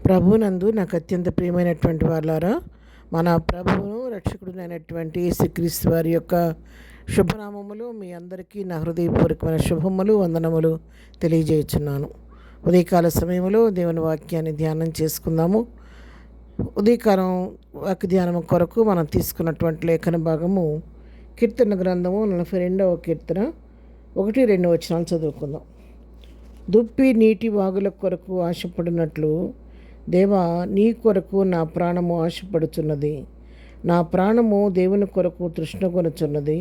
ప్రభునందు నాకు అత్యంత ప్రియమైనటువంటి వాళ్ళారా, మన ప్రభువును రక్షకుడునైనటువంటి యేసుక్రీస్తు వారి యొక్క శుభనామములు మీ అందరికీ నా హృదయపూర్వకమైన శుభములు వందనములు తెలియజేయుచున్నాను. ఉదయకాల సమయంలో దేవుని వాక్యాన్ని ధ్యానం చేసుకుందాము. ఉదయకాలం వాక్య ధ్యానం కొరకు మనం తీసుకున్నటువంటి లేఖన భాగము కీర్తన గ్రంథము 42వ కీర్తన 1-2 వచనాలు చదువుకుందాం. దుప్పి నీటి వాగుల కొరకు ఆశపడినట్లు దేవా, నీ కొరకు నా ప్రాణము ఆశపడుచున్నది. నా ప్రాణము దేవుని కొరకు తృష్ణగొనుచున్నది,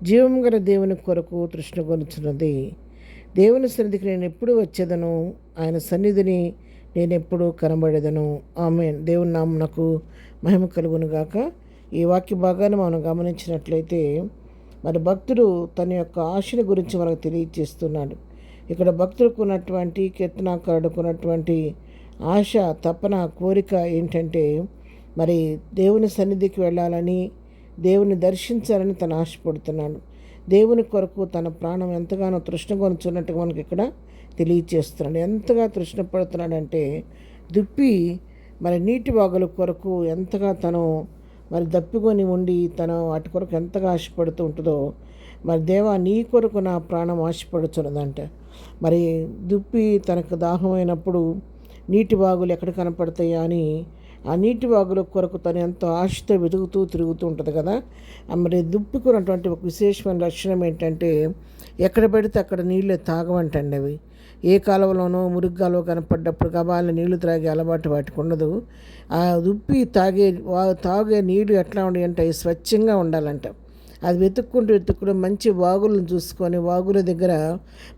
జీవం గల దేవుని కొరకు తృష్ణగొనుచున్నది. దేవుని సన్నిధికి నేను ఎప్పుడు వచ్చేదను, ఆయన సన్నిధిని నేను ఎప్పుడు కనబడేదను. ఆమేన్. దేవుని నామమునకు మహిమ కలుగును గాక. ఈ వాక్య భాగాన్ని మనం గమనించినట్లయితే మరి భక్తుడు తన యొక్క ఆశల గురించి మనకు తెలియజేస్తున్నాడు. ఇక్కడ భక్తులకు ఉన్నటువంటి కీర్తనాకారుడుకు ఉన్నటువంటి ఆశ, తపన, కోరిక ఏంటంటే మరి దేవుని సన్నిధికి వెళ్ళాలని, దేవుని దర్శించాలని తను ఆశపడుతున్నాడు. దేవుని కొరకు తన ప్రాణం ఎంతగానో తృష్ణగొనుచున్నట్టుగా మనకి ఇక్కడ తెలియచేస్తున్నాడు. ఎంతగా తృష్ణపడుతున్నాడంటే దుప్పి మరి నీటి వాగుల కొరకు ఎంతగా తను మరి దప్పికొని ఉండి తను వాటి కొరకు ఎంతగా ఆశపడుతూ ఉంటుందో, మరి దేవా, నీ కొరకు నా ప్రాణం ఆశపడుచున్నదంట. మరి దుప్పి తనకు దాహమైనప్పుడు నీటి వాగులు ఎక్కడ కనపడతాయా అని ఆ నీటి వాగుల కొరకు తను ఎంతో ఆశతో వెతుకుతూ తిరుగుతూ ఉంటుంది కదా. మరి దుప్పికున్నటువంటి ఒక విశేషమైన లక్షణం ఏంటంటే ఎక్కడ పెడితే అక్కడ నీళ్ళు తాగవంటండి. అవి ఏ కాలువలోనో మురుగ్గాలో కనపడ్డప్పుడు గబాలని నీళ్లు త్రాగే అలవాటు వాటికి ఉండదు. ఆ దుప్పి తాగే నీళ్ళు ఎట్లా ఉండాలి అంటే స్వచ్ఛంగా ఉండాలంట. అది వెతుక్కుంటూ మంచి వాగులను చూసుకొని వాగుల దగ్గర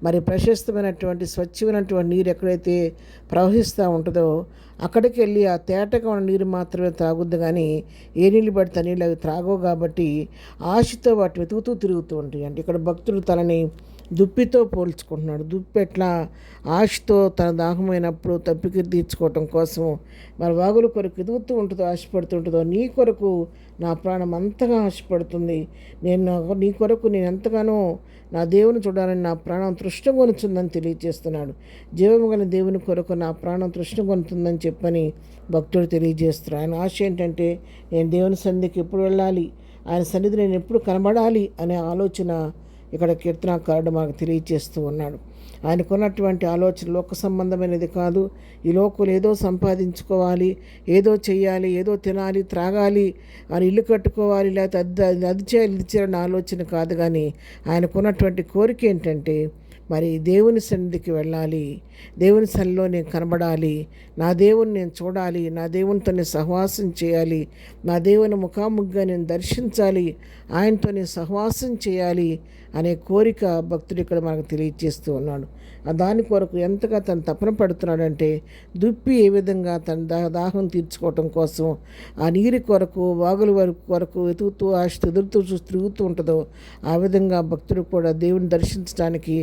మరి ప్రశస్తమైనటువంటి స్వచ్ఛమైనటువంటి నీరు ఎక్కడైతే ప్రవహిస్తూ ఉంటుందో అక్కడికి వెళ్ళి ఆ తేటగా ఉన్న నీరు మాత్రమే త్రాగుద్దు, కానీ ఏ నీళ్ళు పడితే నీళ్ళు అవి త్రాగవు. కాబట్టి ఆశతో వాటిని వెతుకుతూ తిరుగుతూ ఉంటాయి. అంటే ఇక్కడ భక్తుడు తనని దుప్పితో పోల్చుకుంటున్నాడు. దుప్పి ఎట్లా ఆశతో తన దాహమైనప్పుడు తప్పికి తీర్చుకోవటం కోసం మరి వాగుల కొరకు ఎదుగుతూ ఉంటుందో, ఆశపడుతుంటుందో, నీ కొరకు నా ప్రాణం అంతగా ఆశపడుతుంది. నీ కొరకు నేను ఎంతగానో నా దేవుని చూడాలని నా ప్రాణం తృష్ణగొనుచుందని తెలియజేస్తున్నాడు. జీవము గల దేవుని కొరకు నా ప్రాణం తృష్ణగొనుతుందని చెప్పని భక్తుడు తెలియజేస్తున్నాడు. ఆయన ఆశ ఏంటంటే నేను దేవుని సన్నిధికి ఎప్పుడు వెళ్ళాలి, ఆయన సన్నిధి నేను ఎప్పుడు కనబడాలి అనే ఆలోచన ఇక్కడ కీర్తనాకారుడు మనకు తెలియజేస్తూ ఉన్నాడు. ఆయనకున్నటువంటి ఆలోచన లోక సంబంధమైనది కాదు. ఈ లోకలు ఏదో సంపాదించుకోవాలి, ఏదో చెయ్యాలి, ఏదో తినాలి, త్రాగాలి, అని ఇల్లు కట్టుకోవాలి, లేకపోతే అది చేయాలి, ఇది చేయాలని ఆలోచన కాదు. కానీ ఆయనకున్నటువంటి కోరిక ఏంటంటే మరి దేవుని సన్నిధికి వెళ్ళాలి, దేవుని సన్నిధిలో నేను కనబడాలి, నా దేవుని నేను చూడాలి, నా దేవునితో నేను సహవాసం చేయాలి, నా దేవుని ముఖాముఖిగా నేను దర్శించాలి, ఆయనతో నేను సహవాసం చేయాలి అనే కోరిక భక్తుడు ఇక్కడ మనకు తెలియజేస్తూ ఉన్నాడు. దాని కొరకు ఎంతగా తను తపన పడుతున్నాడంటే దుప్పి ఏ విధంగా తన దాహం తీర్చుకోవటం కోసం ఆ నీరు కొరకు వాగుల కొరకు వెతుకుతూ ఆశతో తిరుగుతూ ఉంటుందో ఆ విధంగా భక్తుడు కూడా దేవుని దర్శించడానికి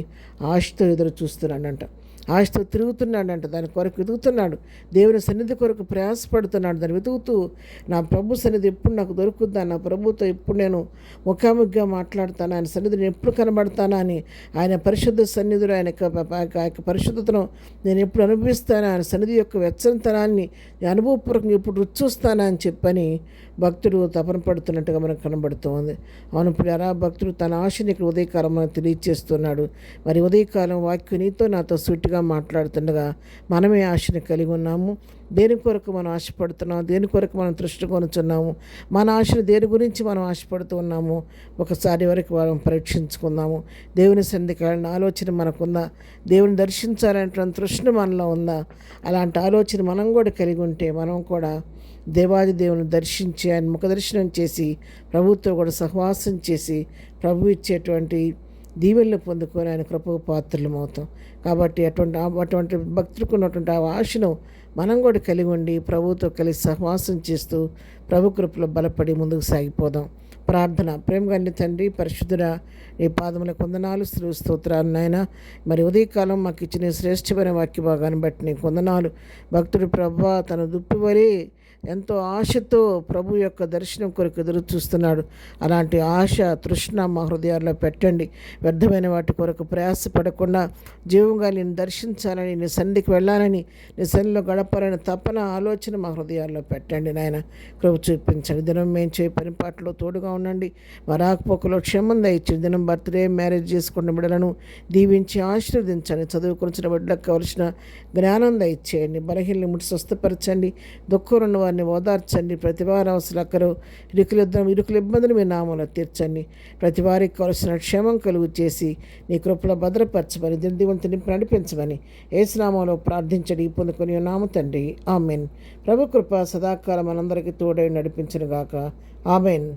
ఆశతో ఎదురు చూస్తున్నాడంట. ఆశతో తిరుగుతున్నాడంట, దాని కొరకు వెతుకుతున్నాడు. దేవుని సన్నిధి కొరకు ప్రయాసపడుతున్నాడు. దాన్ని వెతుకుతూ నా ప్రభు సన్నిధి ఎప్పుడు నాకు దొరుకుద్దా, నా ప్రభుతో ఎప్పుడు నేను ముఖాముఖిగా మాట్లాడతాను, ఆయన సన్నిధిని ఎప్పుడు కనబడతానా అని, ఆయన పరిశుద్ధ సన్నిధిలో ఆయన యొక్క పరిశుద్ధతను నేను ఎప్పుడు అనుభవిస్తాను, ఆయన సన్నిధి యొక్క వెచ్చనితనాన్ని అనుభవపూర్వకంగా ఎప్పుడు రుచి చూస్తానా అని చెప్పని భక్తుడు తపన పడుతున్నట్టుగా మనకు కనబడుతుంది. అవును ప్రియారా, భక్తుడు తన ఆశని ఇక్కడ ఉదయకాలం మనకు తెలియజేస్తున్నాడు. మరి ఉదయకాలం వాక్యం నీతో నాతో సూటిగా మాట్లాడుతుండగా మనమే ఆశని కలిగి ఉన్నాము. దేని కొరకు మనం ఆశపడుతున్నాము, దేని కొరకు మనం తృష్ణగొనుచున్నాము, మన ఆశను దేని గురించి మనం ఆశపడుతూ ఉన్నాము ఒకసారి వరకు మనం పరీక్షించుకుందాము. దేవుని సన్నిధికి వెళ్ళిన ఆలోచన మనకుందా, దేవుని దర్శించాలంటే తృష్ణ మనలో ఉందా? అలాంటి ఆలోచన మనం కూడా కలిగి ఉంటే మనం కూడా దేవాది దేవుని దర్శించి ఆయన ముఖ దర్శనం చేసి ప్రభుత్వం కూడా సహవాసం చేసి ప్రభు ఇచ్చేటువంటి దీవెనలు పొందుకొని ఆయన కృపకు పాత్రలం అవుతాం. కాబట్టి అటువంటి భక్తులకు ఉన్నటువంటి ఆ ఆశను మనం కూడా కలిగి ఉండి ప్రభుతో కలిసి సహవాసం చేస్తూ ప్రభు కృపలో బలపడి ముందుకు సాగిపోదాం. ప్రార్థన. ప్రేమగల తండ్రి, పరిశుద్ధుడా, నీ పాదములకు వందనాలు, స్తోత్రాలు నాయన. మరి ఉదయకాలం మాకు ఇచ్చిన శ్రేష్టమైన వాక్య భాగాన్ని బట్టి నీకు వందనాలు. భక్తుడు ప్రభువా తన దుప్పి వలె ఎంతో ఆశతో ప్రభు యొక్క దర్శనం కొరకు ఎదురు చూస్తున్నాడు. అలాంటి ఆశ తృష్ణ మా హృదయాల్లో పెట్టండి. వ్యర్థమైన వాటి కొరకు ప్రయాసపడకుండా జీవంగా నేను దర్శించాలని, నీ సన్నిధికి వెళ్ళాలని, నీ సన్నిధిలో గడపాలని తపన ఆలోచన మా హృదయాల్లో పెట్టండి నాయన. కృప చూపించండి. దినం మేము చేయ పని పాటలో తోడుగా ఉండండి. మా రాకపోకలో క్షేమం దయచేయండి. దినం బర్త్డే మ్యారేజ్ చేసుకున్న బిడ్డలను దీవించి ఆశీర్వదించండి. చదువుకున్న బిడ్డలకు కావలసిన జ్ఞానం దయచేయండి. బలహీనని ముట్టి స్వస్థపరచండి. దుఃఖం ఉన్న వారిని ఓదార్చండి. ప్రతి వారి అవసరాలు ఇరుకుల ఇబ్బందులు మీ నామంలో తీర్చండి. ప్రతి వారికి కావలసిన క్షేమం కలుగు చేసి నీ కృపలో భద్రపరచమని, దిందివంతు నింపి నడిపించమని యేసు నామంలో ప్రార్థించడి పొందుకొని నామ తండ్రి. ఆమెన్. ప్రభు కృప సదాకాలం మనందరికీ తోడై నడిపించును గాక. ఆమెన్.